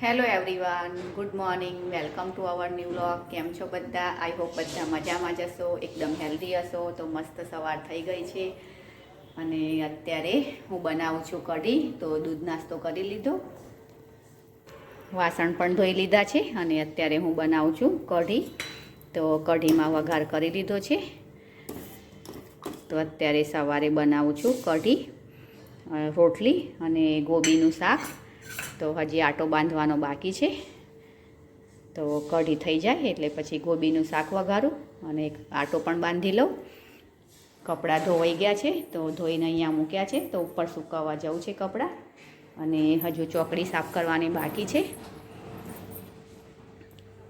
Hello everyone, good morning, welcome to our new vlog. કેમ છો બધા? આઈ હોપ બધા મજામાં જ હશો, એકદમ હેલ્ધી હશો. તો મસ્ત સવાર થઈ ગઈ છે અને અત્યારે હું બનાવું છું કઢી. તો દૂધ નાસ્તો કરી લીધો, વાસણ પણ ધોઈ લીધા છે અને અત્યારે હું બનાવું છું કઢી. તો કઢીમાં વઘાર કરી લીધો છે. તો અત્યારે સવારે બનાવું છું કઢી, રોટલી અને ગોબીનું શાક. તો હજી આટો બાંધવાનો બાકી છે. તો કઢી થઈ જાય એટલે પછી ગોબીનું શાક વઘારું અને આટો પણ બાંધી લઉં. કપડાં ધોવાઈ ગયા છે તો ધોઈને અહીંયા મૂક્યા છે. તો ઉપર સુકવવા જવું છે કપડાં, અને હજુ ચોકડી સાફ કરવાની બાકી છે.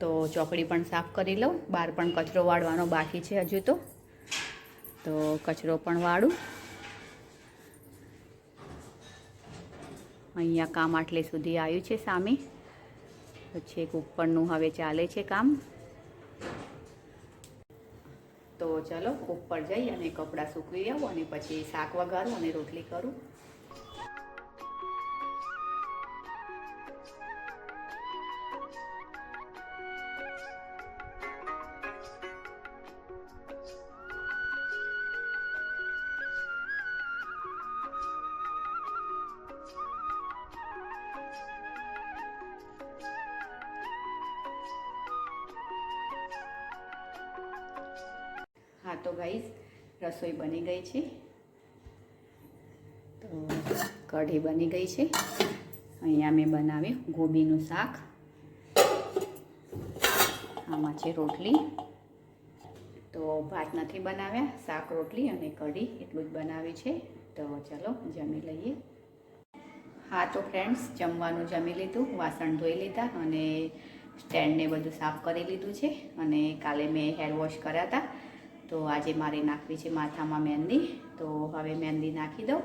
તો ચોકડી પણ સાફ કરી લઉં. બહાર પણ કચરો વાળવાનો બાકી છે હજુ. તો કચરો પણ વાળું. અહીંયા કામ આટલે સુધી આવ્યું છે સામે, પછી એક ઉપરનું હવે ચાલે છે કામ. તો ચલો ઉપર જઈ અને કપડાં સૂકવી આવું અને પછી શાક વઘારું અને રોટલી કરું. હા તો ગાઈસ, રસોઈ બની ગઈ છે. તો કઢી બની ગઈ છે. અહીંયા મેં બનાવ્યું ગોબીનું શાક, આમાં છે રોટલી. તો ભાત નથી બનાવ્યા, શાક રોટલી અને કઢી એટલું જ બનાવ્યું છે. તો ચલો જમી લઈએ. હા તો ફ્રેન્ડ્સ, જમવાનું જમી લીધું, વાસણ ધોઈ લીધા અને સ્ટેન્ડને બધું સાફ કરી લીધું છે. અને કાલે મેં હેર વોશ કર્યા હતા, તો આજે મારે નાખવી છે માથામાં મહેંદી. તો હવે મહેંદી નાખી દઉં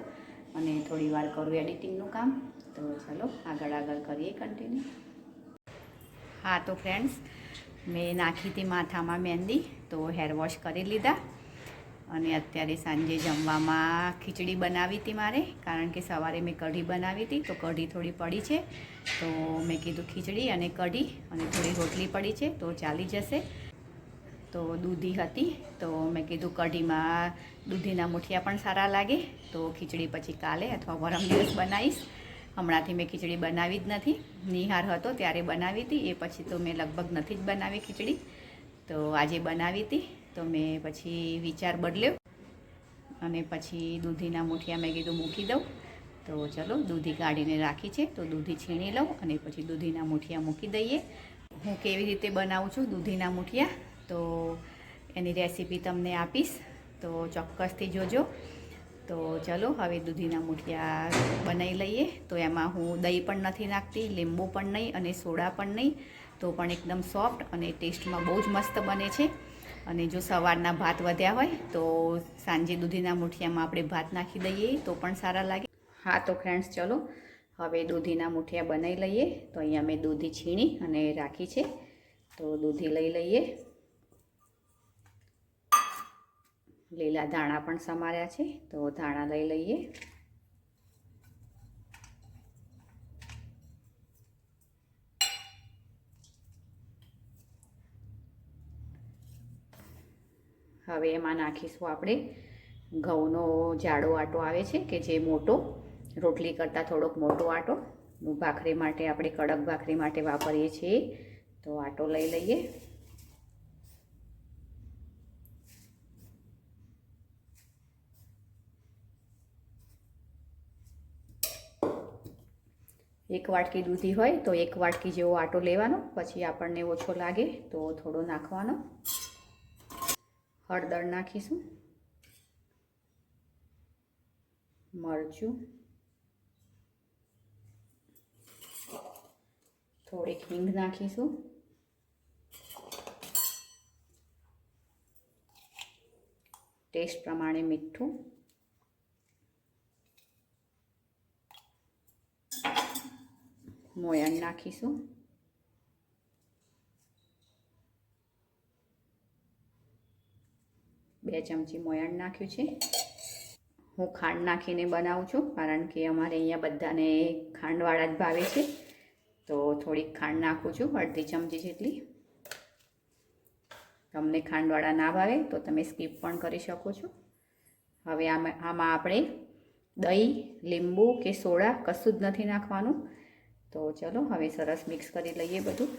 અને થોડી વાર કરું એડિટિંગનું કામ. તો ચલો આગળ કરીએ કન્ટિન્યુ. હા તો ફ્રેન્ડ્સ, મેં નાખી હતી માથામાં મહેંદી, તો હેર વોશ કરી લીધા. અને અત્યારે સાંજે જમવામાં ખીચડી બનાવી હતી મારે, કારણ કે સવારે મેં કઢી બનાવી હતી. તો કઢી થોડી પડી છે, તો મેં કીધું ખીચડી અને કઢી અને થોડી રોટલી પડી છે તો ચાલી જશે. તો દૂધી હતી, તો મેં કીધું કઢીમાં દૂધીના મુઠિયા પણ સારા લાગે. તો ખીચડી પછી કાલે અથવા પરમ દિવસ બનાવીશ. હમણાંથી મેં ખીચડી બનાવી જ નથી. નિહાર હતો ત્યારે બનાવી હતી, એ પછી તો મેં લગભગ નથી જ બનાવી ખીચડી. તો આજે બનાવી હતી, તો મેં પછી વિચાર બદલ્યો અને પછી દૂધીના મુઠિયા મેં કીધું મૂકી દઉં. તો ચલો દૂધી કાઢીને રાખી છે, તો દૂધી છીણી લઉં અને પછી દૂધીના મુઠિયા મૂકી દઈએ. હું કેવી રીતે બનાવું છું દૂધીના મુઠિયા, તો એની રેસીપી તમને આપીશ, તો ચોક્કસથી જોજો. તો ચલો હવે દૂધીના મુઠિયા બનાવી લઈએ. તો એમાં હું દહીં પણ નથી નાખતી, લીંબુ પણ નહીં અને સોડા પણ નહીં. તો પણ એકદમ સોફ્ટ અને ટેસ્ટમાં બહુ જ મસ્ત બને છે. અને જો સવારના ભાત વધ્યા હોય તો સાંજે દૂધીના મુઠિયામાં આપણે ભાત નાખી દઈએ તો પણ સારા લાગે. હા તો ફ્રેન્ડ્સ, ચલો હવે દૂધીના મુઠિયા બનાવી લઈએ. તો અહીંયા મેં દૂધી છીણી અને રાખી છે, તો દૂધી લઈ લઈએ. લીલા ધાણા પણ સમાર્યા છે, તો ધાણા લઈ લઈએ. હવે એમાં નાખીશું આપણે ઘઉંનો જાડો આટો આવે છે, કે જે મોટો, રોટલી કરતાં થોડોક મોટો આટો. ભાખરી માટે, આપણે કડક ભાખરી માટે વાપરીએ છીએ. તો આટો લઈ લઈએ. એક વાટકી દૂધી હોય તો એક વાટકી જેવો આટો લેવાનો. પછી આપણને ઓછો લાગે તો થોડો નાખવાનો. હળદર નાખીશું, મરચું, થોડીક હિંગ નાખીશું, ટેસ્ટ પ્રમાણે મીઠું, મોયણ નાખીશું, 2 ચમચી મોયણ નાખ્યું છે. હું ખાંડ નાખીને બનાવું છું, કારણ કે અમારે અહીંયા બધાને ખાંડવાળા જ ભાવે છે. તો થોડીક ખાંડ નાખું છું, અડધી ચમચી જેટલી. તમને ખાંડવાળા ના ભાવે તો તમે સ્કીપ પણ કરી શકો છો. હવે આમાં આપણે દહીં, લીંબુ કે સોડા કશું જ નથી નાખવાનું. તો ચલો હવે સરસ મિક્સ કરી લઈએ બધું.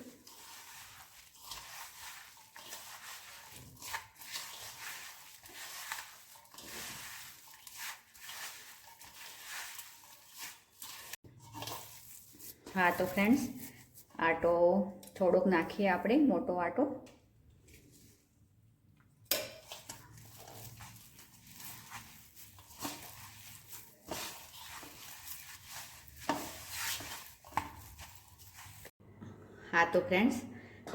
હા તો ફ્રેન્ડ્સ, આટો થોડોક નાખીએ આપણે, મોટો આટો. હા તો ફ્રેન્ડ્સ,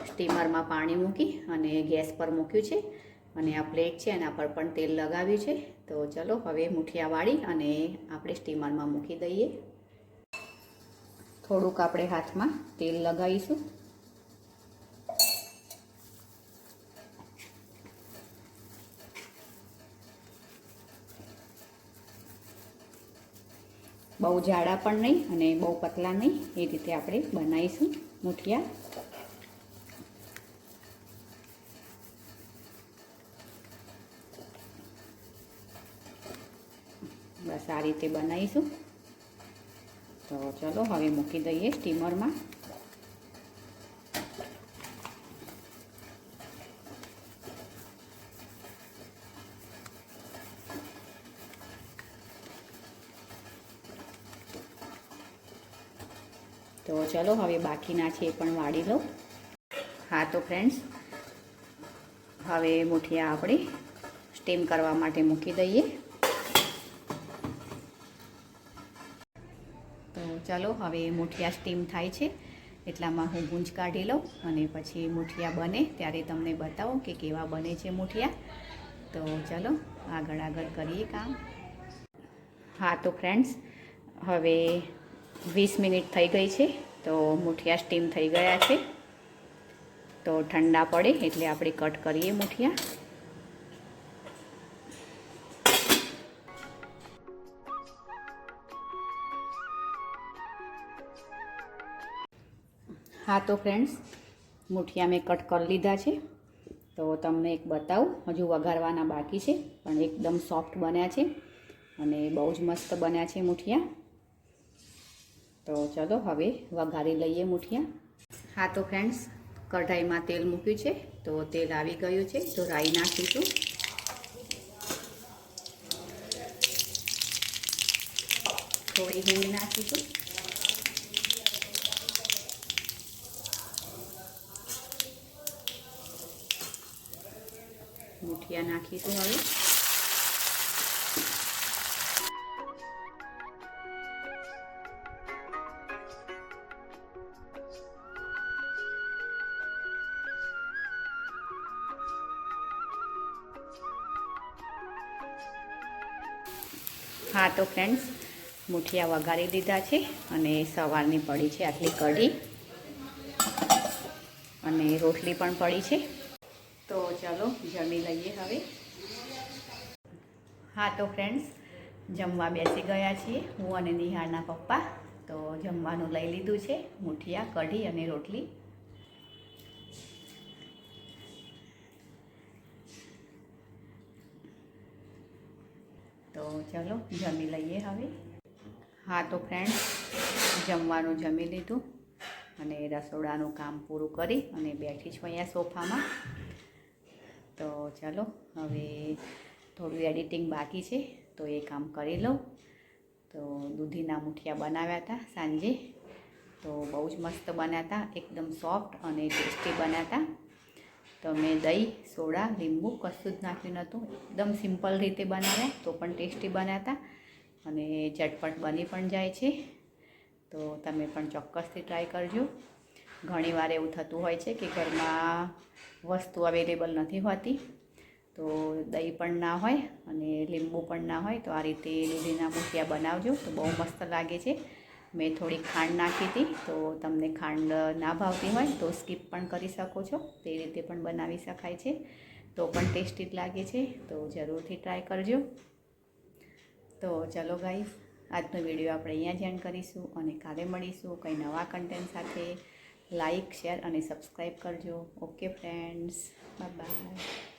સ્ટીમરમાં પાણી મૂકી અને ગેસ પર મૂક્યું છે અને આ પ્લેટ છે એના પર પણ તેલ લગાવ્યું છે. તો ચલો હવે મુઠિયા વાળી અને આપણે સ્ટીમરમાં મૂકી દઈએ. થોડુંક આપણે હાથમાં તેલ લગાવીશું. બહુ જાડા પણ નહીં અને બહુ પતલા નહીં, એ રીતે આપણે બનાવીશું મુઠિયા. બસ આ રીતે બનાવીશું. તો ચલો હવે મૂકી દઈએ સ્ટીમરમાં. તો ચલો હવે બાકીના છે એ પણ વાળી લો. હા તો ફ્રેન્ડ્સ, હવે મુઠિયા આપણે સ્ટીમ કરવા માટે મૂકી દઈએ. તો ચલો હવે મુઠિયા સ્ટીમ થાય છે એટલામાં હું ગુંજ કાઢી લઉં અને પછી મુઠિયા બને ત્યારે તમને બતાવું કે કેવા બને છે મુઠિયા. તો ચલો આગળ કરીએ કામ. હા તો ફ્રેન્ડ્સ, હવે 20 મિનિટ થઈ ગઈ છે. તો મુઠિયા સ્ટીમ થઈ ગયા છે. તો ઠંડા પડે એટલે આપણે કટ કરીએ મુઠિયા. હા તો ફ્રેન્ડ્સ, મુઠિયા મેં કટ કરી લીધા છે. તો તમને એક બતાવું, હજુ વઘારવાના બાકી છે પણ એકદમ સોફ્ટ બન્યા છે અને બહુ જ મસ્ત બન્યા છે મુઠિયા. તો ચલો હવે વઘારી લઈએ મુઠિયા. હા તો ફ્રેન્ડ્સ, કઢાઈમાં તેલ મૂક્યું છે. તો તેલ આવી ગયું છે તો રાઈ નાખીશું. થોડી હિંગ નાખીશું. મુઠિયા નાખીશું હવે. હા તો ફ્રેન્ડ્સ, મુઠિયા વઘારી દીધા છે અને સવારની પડી છે આટલી કઢી અને રોટલી પણ પડી છે. તો ચલો જમી લઈએ હવે. હા તો ફ્રેન્ડ્સ, જમવા બેસી ગયા છીએ હું અને નિહાળના પપ્પા. તો જમવાનું લઈ લીધું છે, મુઠિયા, કઢી અને રોટલી. તો ચલો જમી લઈએ હવે. હા તો ફ્રેન્ડ્સ, જમવાનું જમી લીધું અને રસોડાનું કામ પૂરું કરી અને બેઠી છું અહીંયા સોફામાં. તો ચલો હવે થોડું એડિટિંગ બાકી છે તો એ કામ કરી લઉં. તો દૂધીના મુઠિયા બનાવ્યા હતા સાંજે. તો બહુ જ મસ્ત બન્યા હતા, એકદમ સોફ્ટ અને ટેસ્ટી બન્યા હતા. તો મેં દહીં, સોડા, લીંબુ કશું જ નાખ્યું નહોતું, એકદમ સિમ્પલ રીતે બનાવ્યા તો પણ ટેસ્ટી બન્યા હતા અને ઝટપટ બની પણ જાય છે. તો તમે પણ ચોક્કસથી ટ્રાય કરજો. ઘણીવાર એવું થતું હોય છે કે ઘરમાં વસ્તુ અવેલેબલ નથી હોતી, તો દહીં પણ ના હોય અને લીંબુ પણ ના હોય, તો આ રીતે દૂધીના મુઠિયા બનાવજો તો બહુ મસ્ત લાગે છે. મેં થોડી ખાંડ નાખી હતી, તો તમને ખાંડ ના ભાવતી હોય તો સ્કીપ પણ કરી શકો છો. તે રીતે પણ બનાવી શકાય છે, તો પણ ટેસ્ટી જ લાગે છે. તો જરૂરથી ટ્રાય કરજો. તો ચલો ગાઈસ, આજનો વિડીયો આપણે અહીંયા જ એન્ડ કરીશું અને કાલે મળીશું કંઈ નવા કન્ટેન્ટ સાથે. લાઈક, શેર અને સબસ્ક્રાઈબ કરજો. Okay friends, bye bye.